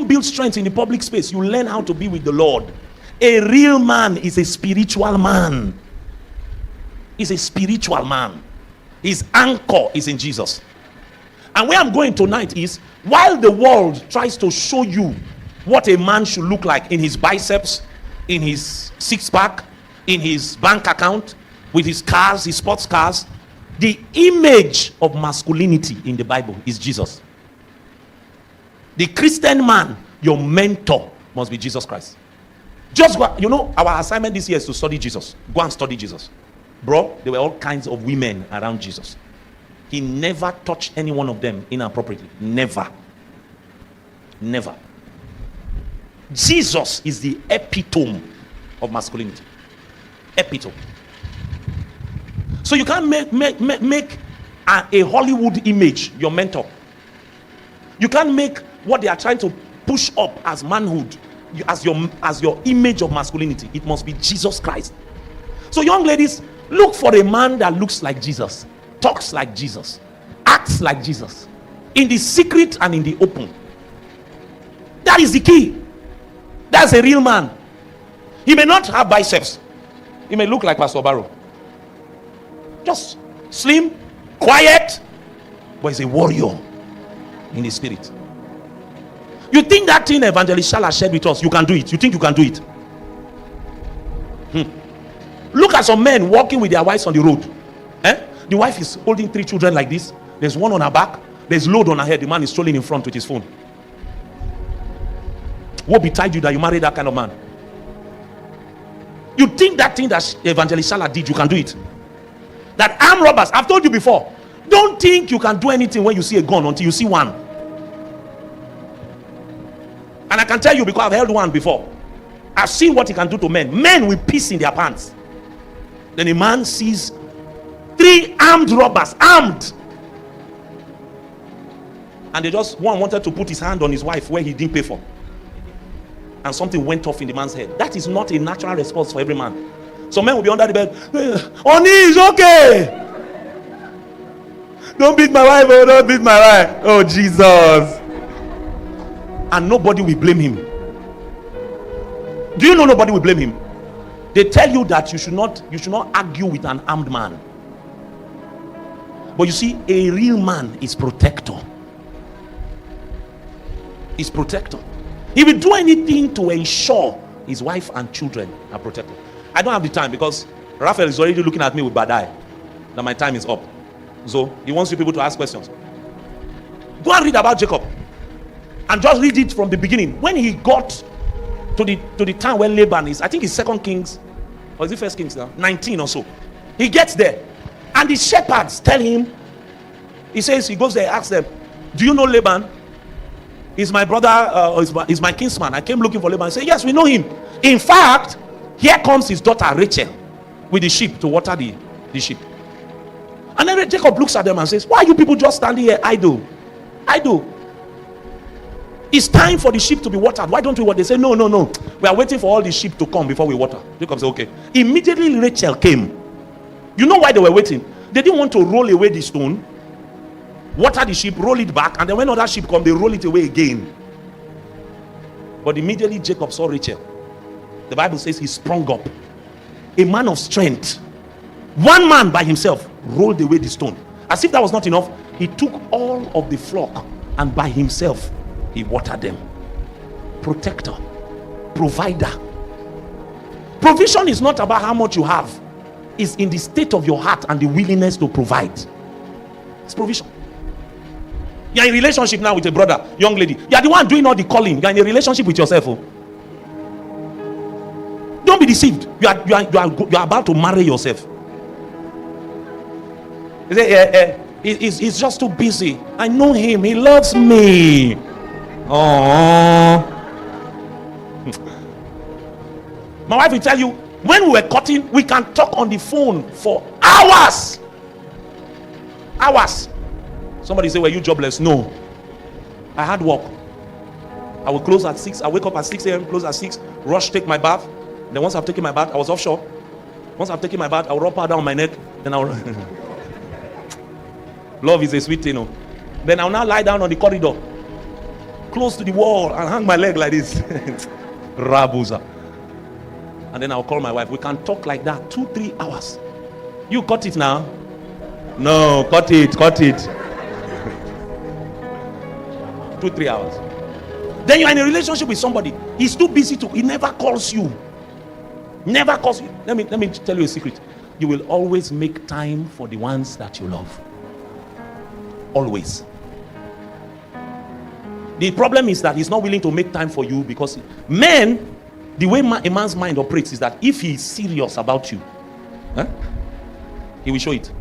don't build strength in the public space. You learn how to be with the Lord. A real man is a spiritual man. He's a spiritual man. His anchor is in Jesus. And where I'm going tonight is, while the world tries to show you what a man should look like in his biceps, in his six-pack, in his bank account, with his cars, his sports cars, the image of masculinity in the Bible is Jesus. The Christian man, your mentor must be Jesus Christ. Just go, you know, our assignment this year is to study Jesus. Go and study Jesus. Bro, there were all kinds of women around Jesus. He never touched any one of them inappropriately. Never. Never. Jesus is the epitome of masculinity. Epitome. So you can't make a Hollywood image your mentor. You can't make what they are trying to push up as manhood as your image of masculinity. It must be Jesus Christ. So young ladies, look for a man that looks like Jesus, talks like Jesus, acts like Jesus, in the secret and in the open. That is the key. That's a real man. He may not have biceps. He may look like Pastor Barrow. Just slim, quiet, but he's a warrior in the spirit. You think that thing Evangelist Shala shared with us, you can do it? You think you can do it? Look at some men walking with their wives on the road. The wife is holding 3 children like this. There's one on her back. There's load on her head. The man is strolling in front with his phone. What betide you that you married that kind of man? You think that thing that Evangelist Shala did, you can do it? That armed robbers, I've told you before, don't think you can do anything when you see a gun until you see one. And I can tell you, because I've held one before, I've seen what he can do to men. Men with peace in their pants. Then a man sees 3 armed robbers, armed, and they just, one wanted to put his hand on his wife where he didn't pay for, and something went off in the man's head. That is not a natural response for every man. Some men will be under the bed. Honey, it's okay. Don't beat my wife. Oh, don't beat my wife. Oh, Jesus. And nobody will blame him. Do you know nobody will blame him? They tell you that you should not argue with an armed man. But you see, a real man is protector. He's protector. He will do anything to ensure his wife and children are protected. I don't have the time because Raphael is already looking at me with bad eye that my time is up. So he wants you people to ask questions. Go and read about Jacob and just read it from the beginning. When he got to the town where Laban is, I think it's 2 Kings, or is it 1 Kings now? 19 or so. He gets there and the shepherds tell him, he says, he goes there, asks them, do you know Laban? He's my brother, he's my kinsman. I came looking for Laban. I say, yes, we know him. In fact, here comes his daughter Rachel with the sheep to water the sheep. And then Jacob looks at them and says, why are you people just standing here idle? It's time for the sheep to be watered. Why don't we water? They say, no. We are waiting for all the sheep to come before we water. Jacob said, okay. Immediately Rachel came. You know why they were waiting? They didn't want to roll away the stone, water the sheep, roll it back, and then when other sheep come, they roll it away again. But immediately Jacob saw Rachel. The Bible says he sprung up, a man of strength. One man by himself rolled away the stone. As if that was not enough, he took all of the flock and by himself he watered them. Protector, provider. Provision is not about how much you have. It's in the state of your heart and the willingness to provide. It's provision. You're in a relationship now with a brother, young lady. You're the one doing all the calling. You're in a relationship with yourself. Don't be deceived. You are about to marry yourself. You say, he's just too busy. I know him. He loves me. Oh. My wife will tell you, when we were cutting, we can talk on the phone for hours. Hours. Somebody say, were you jobless? No. I had work. I will close at 6. I wake up at 6 a.m., close at 6, rush, take my bath. Then once I've taken my bath, I was offshore. Once I've taken my bath, I'll rub powder on my neck. Then I'll Love is a sweet thing. Then I'll now lie down on the corridor. close to the wall and hang my leg like this. Rabuza. And then I'll call my wife. We can talk like that 2-3 hours. You cut it now? No, cut it. 2-3 hours. Then you're in a relationship with somebody. He's too busy he never calls you. Never calls you. Let me tell you a secret. You will always make time for the ones that you love. Always. The problem is that he's not willing to make time for you because men, the way a man's mind operates is that if he's serious about you, he will show it.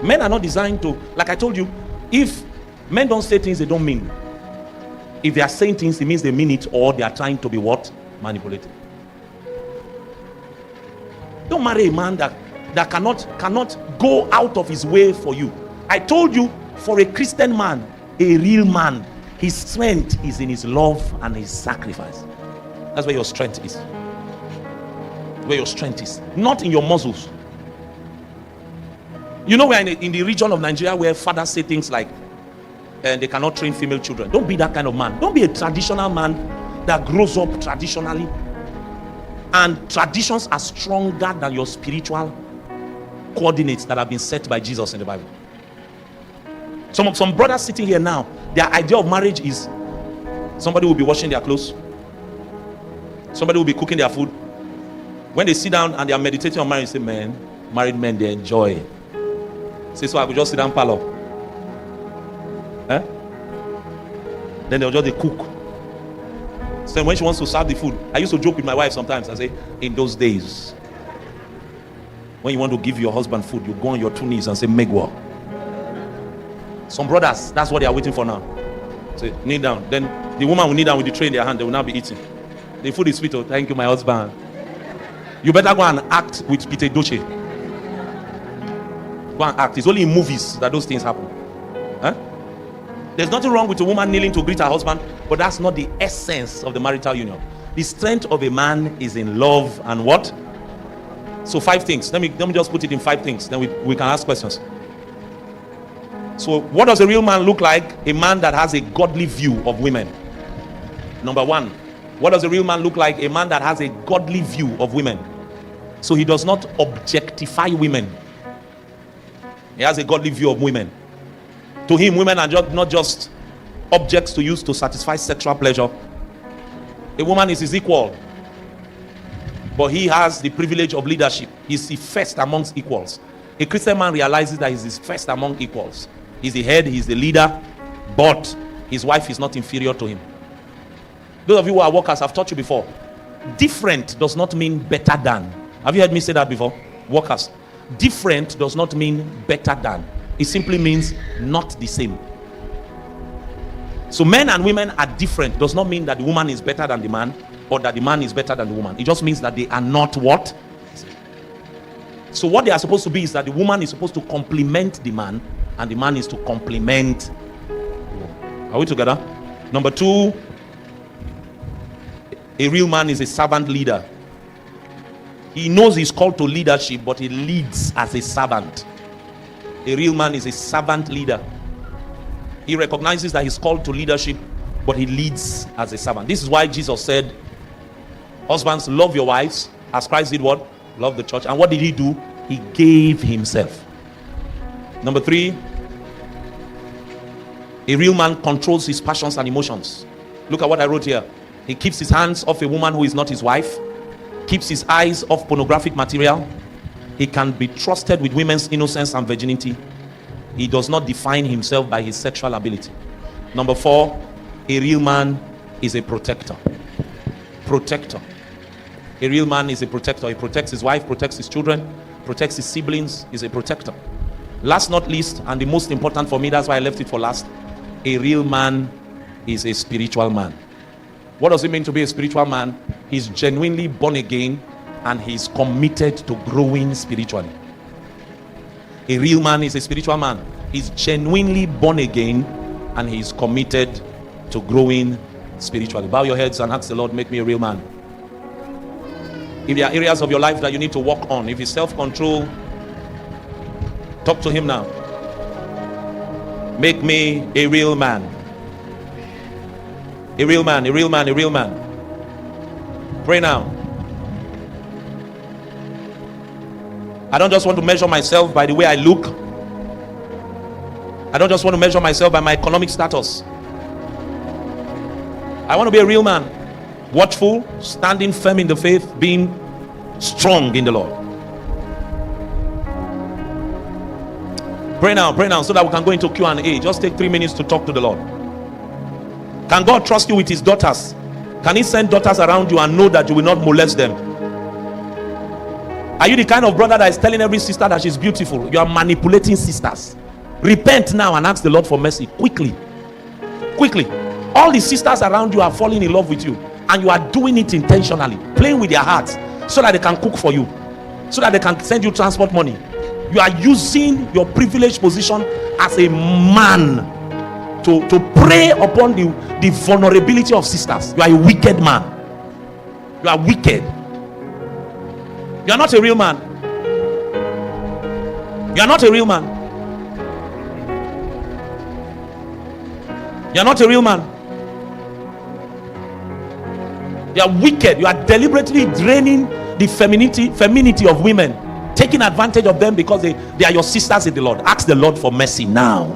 Men are not designed to, like I told you, if men don't say things they don't mean, if they are saying things, it means they mean it, or they are trying to be what? Manipulated. Don't marry a man that cannot go out of his way for you. I told you, for a Christian man, a real man, his strength is in his love and his sacrifice. That's where your strength is. Where your strength is, not in your muscles. You know, we're in the region of Nigeria where fathers say things like, they cannot train female children. Don't be that kind of man. Don't be a traditional man that grows up traditionally. And traditions are stronger than your spiritual coordinates that have been set by Jesus in the Bible. Some brothers sitting here now, their idea of marriage is somebody will be washing their clothes, somebody will be cooking their food. When they sit down and they are meditating on marriage, say, man, married men, they enjoy. Say, so I will just sit down parlor. Then they'll just cook. So when she wants to serve the food, I used to joke with my wife sometimes. I say, in those days, when you want to give your husband food, you go on your 2 knees and say, Megwa. Some brothers, that's what they are waiting for now. Say, kneel down. Then the woman will kneel down with the tray in their hand. They will now be eating. The food is sweet. Oh, thank you, my husband. You better go and act with Peter Doche. Go and act. It's only in movies that those things happen. There's nothing wrong with a woman kneeling to greet her husband, but that's not the essence of the marital union. The strength of a man is in love and what? So 5 things. Let me just put it in 5 things. Then we can ask questions. So what does a real man look like? A man that has a godly view of women. Number 1. What does a real man look like? A man that has a godly view of women. So he does not objectify women. He has a godly view of women. To him, women are not just objects to use to satisfy sexual pleasure. A woman is his equal, but he has the privilege of leadership. He's the first amongst equals. A Christian man realizes that he's the first among equals. He's the head, he's the leader, but his wife is not inferior to him. Those of you who are workers, I've taught you before. Different does not mean better than. Have you heard me say that before? Workers. Different does not mean better than. It simply means not the same. So men and women are different. Does not mean that the woman is better than the man, or that the man is better than the woman. It just means that they are not what? So what they are supposed to be is that the woman is supposed to complement the man, and the man is to complement the woman. Are we together? Number 2, a real man is a servant leader. He knows he's called to leadership, but he leads as a servant. A real man is a servant leader. He recognizes that he's called to leadership, but he leads as a servant. This is why Jesus said, husbands, love your wives as Christ did what? Love the church. And what did he do? He gave himself. Number 3, a real man controls his passions and emotions. Look at what I wrote here. He keeps his hands off a woman who is not his wife, keeps his eyes off pornographic material. He can be trusted with women's innocence and virginity. He does not define himself by his sexual ability. Number 4, a real man is a protector. Protector. A real man is a protector. He protects his wife, protects his children, protects his siblings. He's a protector. Last not least, and the most important for me, that's why I left it for last, a real man is a spiritual man. What does it mean to be a spiritual man? He's genuinely born again, and he's committed to growing spiritually. A real man is a spiritual man. He's genuinely born again, and he's committed to growing spiritually. Bow your heads and ask the Lord, make me a real man. If there are areas of your life that you need to work on, if it's self-control, talk to him now. Make me a real man. A real man, a real man, a real man. Pray now. I don't just want to measure myself by the way I look. I don't just want to measure myself by my economic status. I want to be a real man. Watchful, standing firm in the faith, being strong in the Lord. Pray now so that we can go into Q&A. Just take 3 minutes to talk to the Lord. Can God trust you with his daughters? Can he send daughters around you and know that you will not molest them? Are you the kind of brother that is telling every sister that she's beautiful? You are manipulating sisters. Repent now and ask the Lord for mercy. Quickly. All the sisters around you are falling in love with you, and you are doing it intentionally, playing with their hearts so that they can cook for you, so that they can send you transport money. You are using your privileged position as a man to prey upon the vulnerability of sisters. You are a wicked man. You are wicked. You are not a real man. You are not a real man. You are not a real man. You are wicked. You are deliberately draining the femininity of women, taking advantage of them because they are your sisters in the Lord. Ask the Lord for mercy now.